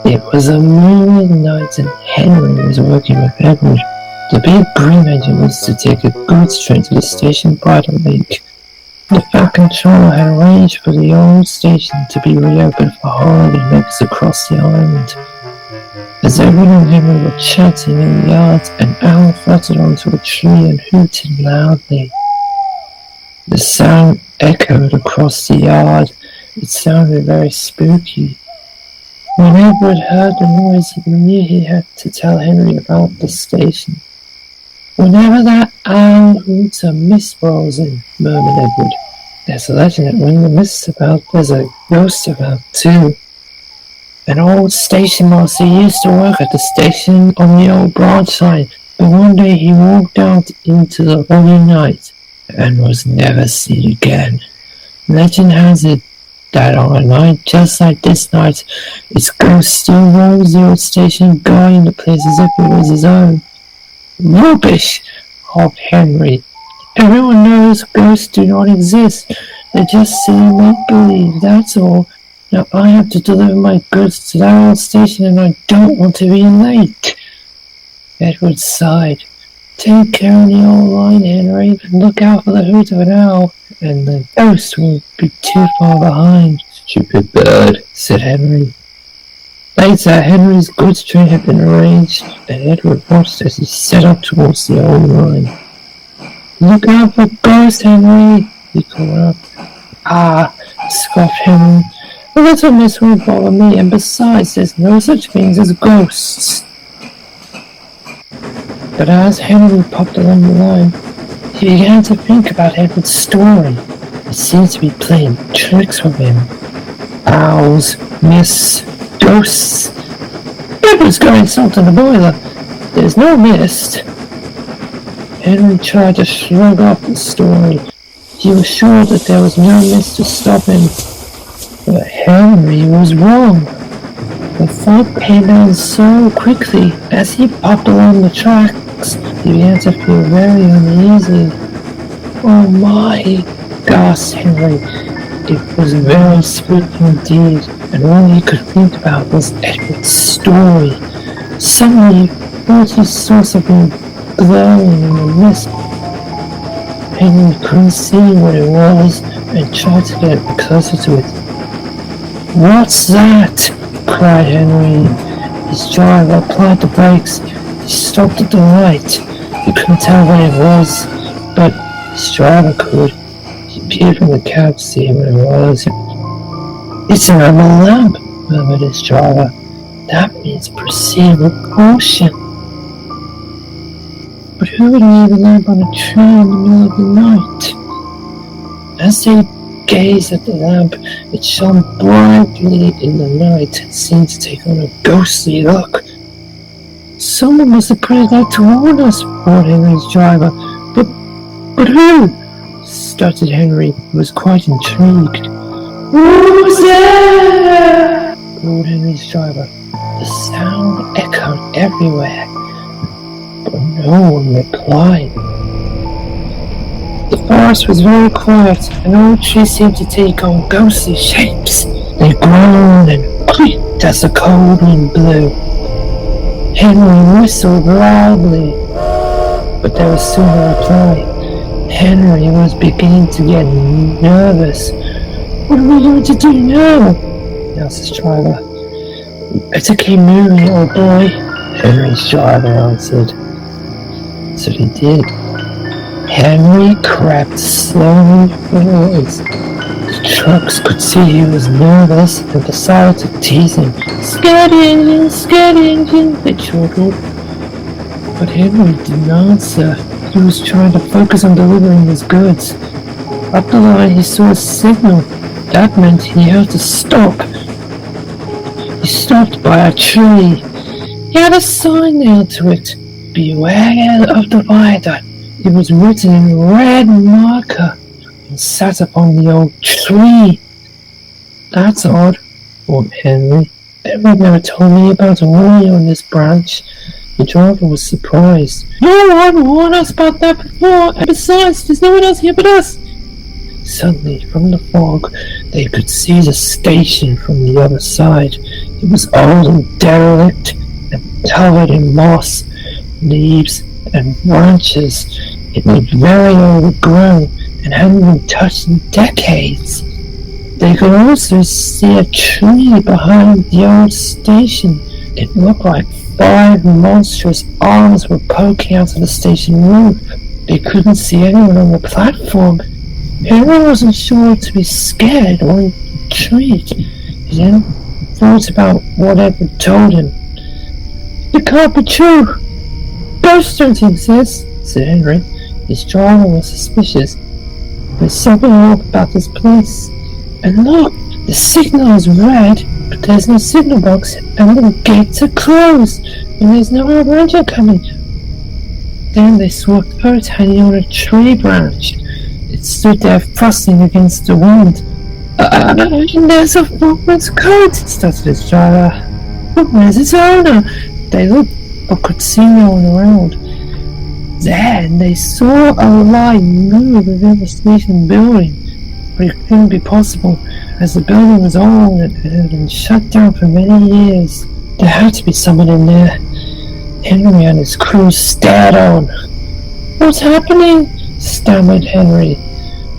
It was a moonlit night and Henry was working with Edward. The big green engine was to take a goods train to the station Bridle Lake. The Fat Controller had arranged for the old station to be reopened for holiday makers across the island. As Edward and Henry were chatting in the yard, an owl fluttered onto a tree and hooted loudly. The sound echoed across the yard. It sounded very spooky. When Edward heard the noise, he knew he had to tell Henry about the station. "Whenever that owl hoots, a mist rolls in," murmured Edward. "There's a legend that when the mist's about, there's a ghost about too. An old station master used to work at the station on the old branch line, but one day he walked out into the holy night and was never seen again. Legend has it that on a night just like this night, its ghost still roams the old station, guarding the place as if it was his own." "Rubbish!" howled Henry. "Everyone knows ghosts do not exist. They're just silly make-believe, that's all. Now I have to deliver my goods to that old station and I don't want to be late." Edward sighed. "Take care on the old line, Henry, and look out for the hoot of an owl, and the ghost won't be too far behind." "Stupid bird," said Henry. Later, Henry's goods train had been arranged, and Edward watched as he set up towards the old line. "Look out for ghosts, Henry," he called out. "Ah," scoffed Henry, "a little mist won't bother me, and besides, there's no such things as ghosts." But as Henry popped along the line, he began to think about Edward's story. It seemed to be playing tricks with him. Owls, mists, ghosts. Edward's going salt in the boiler. There's no mist. Henry tried to shrug off the story. He was sure that there was no mist to stop him. But Henry was wrong. The fog came down so quickly. As he popped along the tracks, he began to feel very uneasy. "Oh my," gasped Henry. It was very spooky indeed, and all he could think about was Edward's story. Suddenly he thought he saw something glowing in the mist. Henry couldn't see what it was and tried to get closer to it. "What's that?" cried Henry. His driver applied the brakes. He stopped at the light. He couldn't tell what it was, but his driver could. He peered from the cab to see what it was. "It's an amber lamp," murmured his driver. "That means proceed with caution." But who would leave a lamp on a tree in the middle of the night? As they gazed at the lamp, it shone brightly in the night and seemed to take on a ghostly look. "Someone must have put it out to warn us," thought Henry's driver. But who?" stuttered Henry, who was quite intrigued. "Who's there?" roared Henry's driver. The sound echoed everywhere, but no one replied. The forest was very quiet, and all trees seemed to take on ghostly shapes. They groaned and creaked as the cold wind blew. Henry whistled loudly, but there was still no reply. Henry was beginning to get nervous. "What are we going to do now?" asked his driver. "We better keep moving, old boy," Henry's driver answered. So they did. Henry crept slowly forwards. The trucks could see he was nervous and decided to tease him. Scared engine," they chortled. But Henry didn't answer. He was trying to focus on delivering his goods. Up the line he saw a signal. That meant he had to stop. He stopped by a tree. He had a sign nailed to it. Beware of the viaduct. It was written in red marker and sat upon the old tree. That's odd, thought Henry. Edward never told me about a warrior on this branch. The driver was surprised. No one warned us about that before, and besides, there's no one else here but us. Suddenly, from the fog, they could see the station from the other side. It was old and derelict, and covered in moss, leaves, and branches. It looked very overgrown and hadn't been touched in decades. They could also see a tree behind the old station. It looked like 5 monstrous arms were poking out of the station roof. They couldn't see anyone on the platform. Henry wasn't sure to be scared or intrigued. He then thought about what Edward told him. It can't be true. Ghosts don't exist, said Henry. His driver was suspicious. There's something off about this place. And look, the signal is red, but there's no signal box, and the gates are closed, and there's no other engine coming. Then they saw a boat hanging on a tree branch. It stood there frosting against the wind. And there's a fogman's coat, stuttered his driver. But where's its owner? They looked, but could see no one around. Then they saw a light move within the station building. But it couldn't be possible, as the building was old and had been shut down for many years. There had to be someone in there. Henry and his crew stared on. What's happening? Stammered Henry.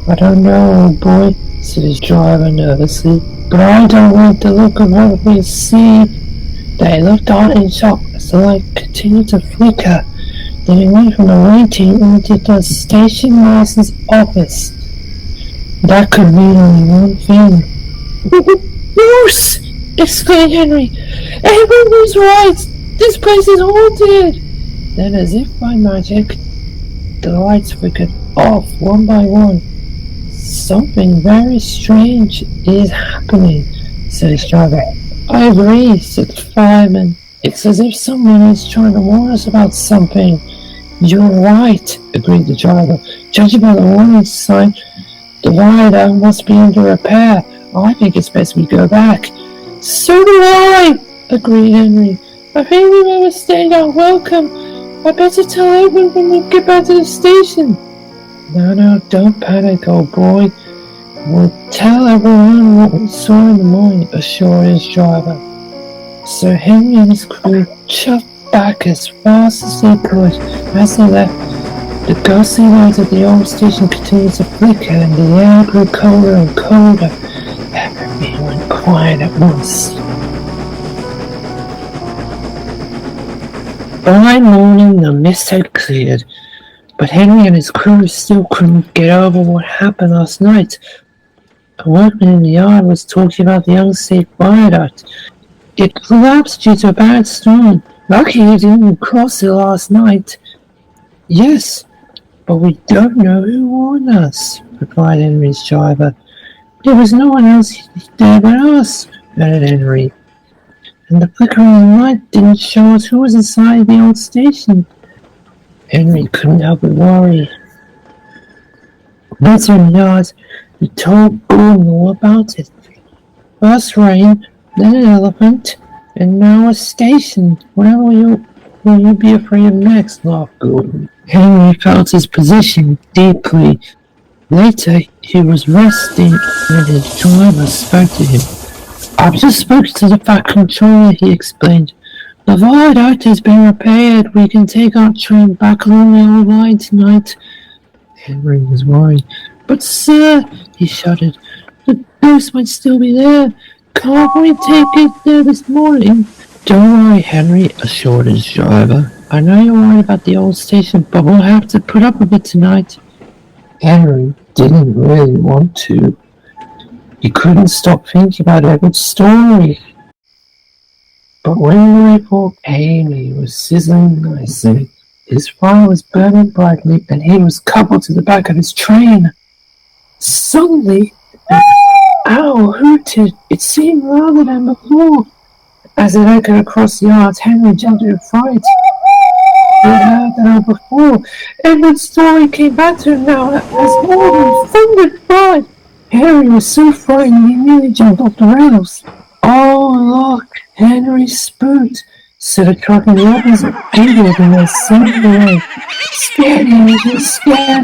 I don't know, old boy, said his driver nervously, but I don't like the look of what we see. They looked on in shock as the light continued to flicker. Then it went from the waiting into the station master's office. That could mean only one thing. Bruce! Exclaimed Henry. Edward was right! This place is haunted! Then, as if by magic, the lights flickered off one by one. Something very strange is happening, said his driver. I agree, said the fireman. It's as if someone is trying to warn us about something. You're right, agreed the driver. Judging by the warning sign, the viaduct must be under repair. I think it's best we go back. So do I, agreed Henry. I think we were staying out welcome. I better tell everyone when we get back to the station. No, don't panic, old boy. We'll tell everyone what we saw in the morning, assured his driver. So Henry and his crew chuffed back as fast as they could. As they left, the ghostly light of the old station continued to flicker, and the air grew colder and colder. Everything went quiet at once. By morning, the mist had cleared, but Henry and his crew still couldn't get over what happened last night. A workman in the yard was talking about the unsafe viaduct. It collapsed due to a bad storm. Lucky he didn't cross it last night. Yes, but we don't know who warned us, replied Henry's driver. There was no one else there but us, added Henry. And the flickering light didn't show us who was inside the old station. Henry couldn't help but worry. Once in the yard, he told Gordon all about it. First rain, then an elephant, and now a station. Whatever will you be afraid of next? Laughed Gordon. Henry felt his position deeply. Later, he was resting when his driver spoke to him. I've just spoken to the Fat Controller, he explained. The viaduct has been repaired. We can take our train back along the old line tonight. Henry was worried. But sir, he shuddered, the ghost might still be there. Can't we take it there this morning? Don't worry, Henry, assured his driver. I know you're worried about the old station, but we'll have to put up with it tonight. Henry didn't really want to. He couldn't stop thinking about Edward's story. But when the report came, he was sizzling nicely. His fire was burning brightly, and he was coupled to the back of his train. Suddenly, an owl hooted. It seemed louder than before. As it echoed across the yard, Henry jumped in fright. He had heard that all before. Edward's story came back to him now as more than thundered. Henry was so frightened he nearly jumped off the rails. "Oh, look, Henry spooked," said a truck in the others giggled in their same way. Scared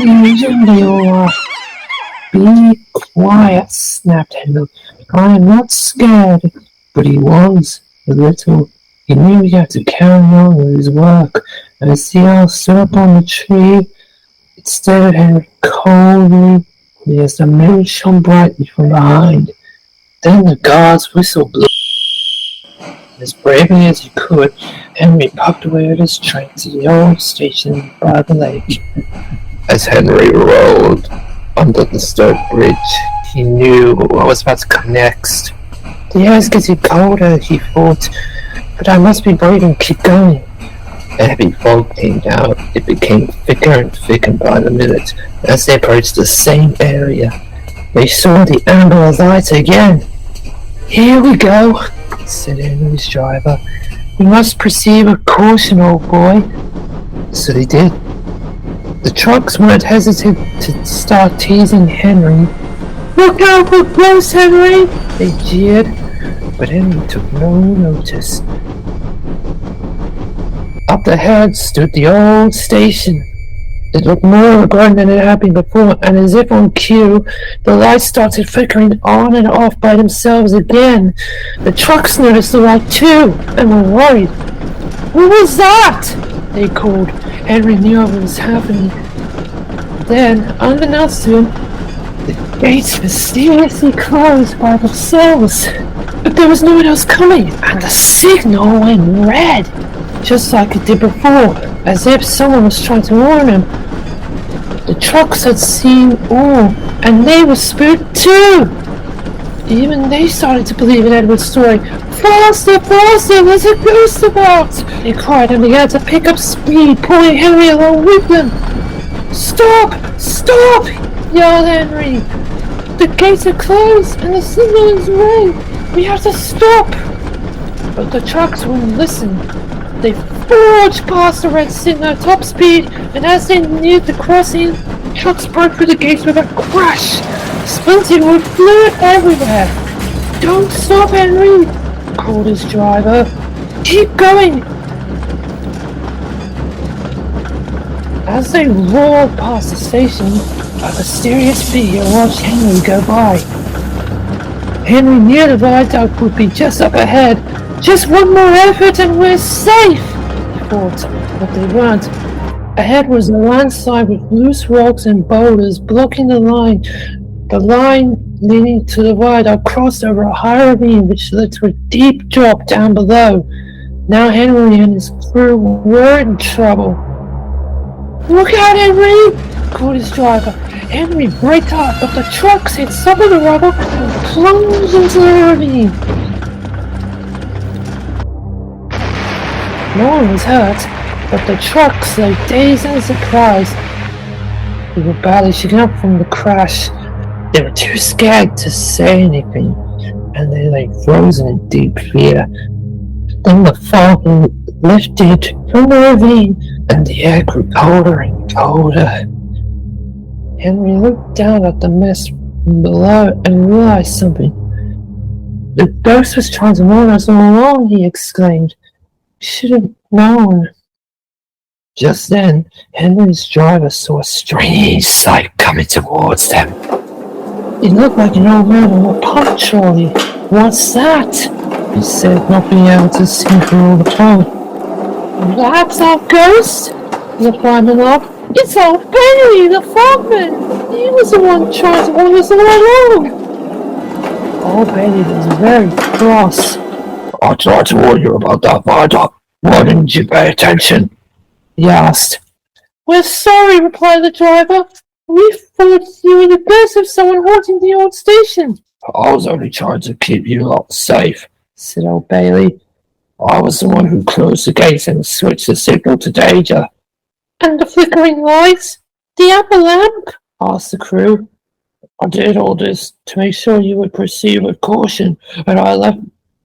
engine, they all laughed. "Be quiet," snapped Henry. "I am not scared." But he was, a little. He knew he had to carry on with his work. As the owl stood up on the tree, it stared at Henry coldly as the moon shone brightly from behind. Then the guard's whistle blew. As bravely as he could, Henry puffed away at his train to the old station by the lake. As Henry rolled under the stone bridge, he knew what was about to come next. "The air's getting colder," he thought, "but I must be brave and keep going." A heavy fog came down. It became thicker and thicker by the minute. As they approached the same area, they saw the amber light again. "Here we go," said Henry's driver. "We must proceed with caution, old boy." So they did. The trucks weren't hesitant to start teasing Henry. "Look out for close, Henry!" they jeered. But Henry took no notice. Up ahead stood the old station. It looked more overgrown than it had been before, and as if on cue, the lights started flickering on and off by themselves again. The trucks noticed the light too, and were worried. "What was that?" they called. Henry knew what was happening. Then, unbeknownst to him, the gates mysteriously closed by themselves. But there was no one else coming, and the signal went red, just like it did before, as if someone was trying to warn him. The trucks had seen all, and they were spooked too. Even they started to believe in Edward's story. "Faster, faster, there's a ghost about!" they cried and began to pick up speed, pulling Henry along with them. "Stop! Stop!" yelled Henry. "The gates are closed and the signal is red. We have to stop!" But the trucks wouldn't listen. They forged past the red signal at top speed, and as they neared the crossing, trucks broke through the gates with a crash. Splintered wood flew everywhere. "Don't stop, Henry!" called his driver. "Keep going!" As they roared past the station, a mysterious figure watched Henry go by. Henry knew the viaduct would be just up ahead. "Just one more effort and we're safe," he thought, but they weren't. Ahead was a landslide with loose rocks and boulders blocking the line. The line leading to the viaduct crossed over a high ravine which led to a deep drop down below. Now Henry and his crew were in trouble. "Look out, Henry!" called his driver. Henry braked hard, but the trucks hit some of the rubble and plunged into the ravine. No one was hurt, but the trucks lay dazed and surprised. They were barely shaken up from the crash. They were too scared to say anything, and they lay frozen in deep fear. Then the fog lifted from the ravine, and the air grew colder and colder. Henry looked down at the mess from below and realized something. "The ghost was trying to warn us all along," he exclaimed. "Should have known." Just then, Henry's driver saw a strange sight coming towards them. It looked like an old man on a pump trolley. "What's that?" he said, not being able to see through all the fog. "That's our ghost," the fireman laughed. "It's old Bailey, the fogman. He was the one trying to warn us all along." Old Bailey was very cross. "I tried to warn you about that viaduct. Why didn't you pay attention?" he asked. "We're sorry," replied the driver. "We thought you were the ghost of someone haunting the old station." "I was only trying to keep you lot safe," said old Bailey. "I was the one who closed the gates and switched the signal to danger." "And the flickering lights? The amber lamp?" asked the crew. "I did all this to make sure you would proceed with caution, and I left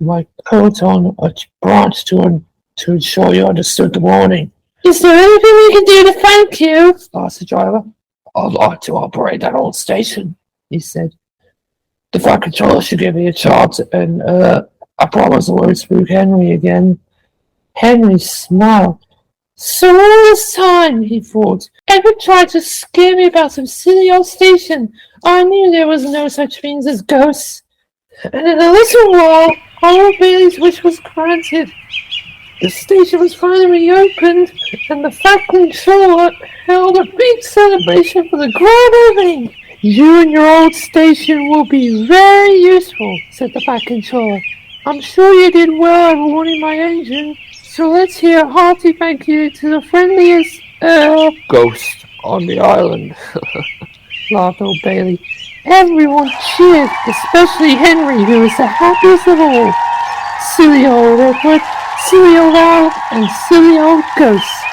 my coat on a branch to ensure you understood the warning. Is there anything we can do to thank you? Asked the driver. I'd like to operate that old station, he said. The flight controller should give me a chart, and I promise I won't spook Henry again. Henry smiled. So all this time, he thought, Edward tried to scare me about some silly old station. I knew there was no such things as ghosts. And in a little while, old Bailey's wish was granted. The station was finally reopened, and the Fat Controller held a big celebration for the grand opening. You and your old station will be very useful, said the Fat Controller. I'm sure you did well at warning my engine, so let's hear a hearty thank you to the friendliest, ghost on the island, laughed old Bailey. Everyone cheered, especially Henry, who was the happiest of all. Silly old Edward, silly old Al, and silly old ghosts.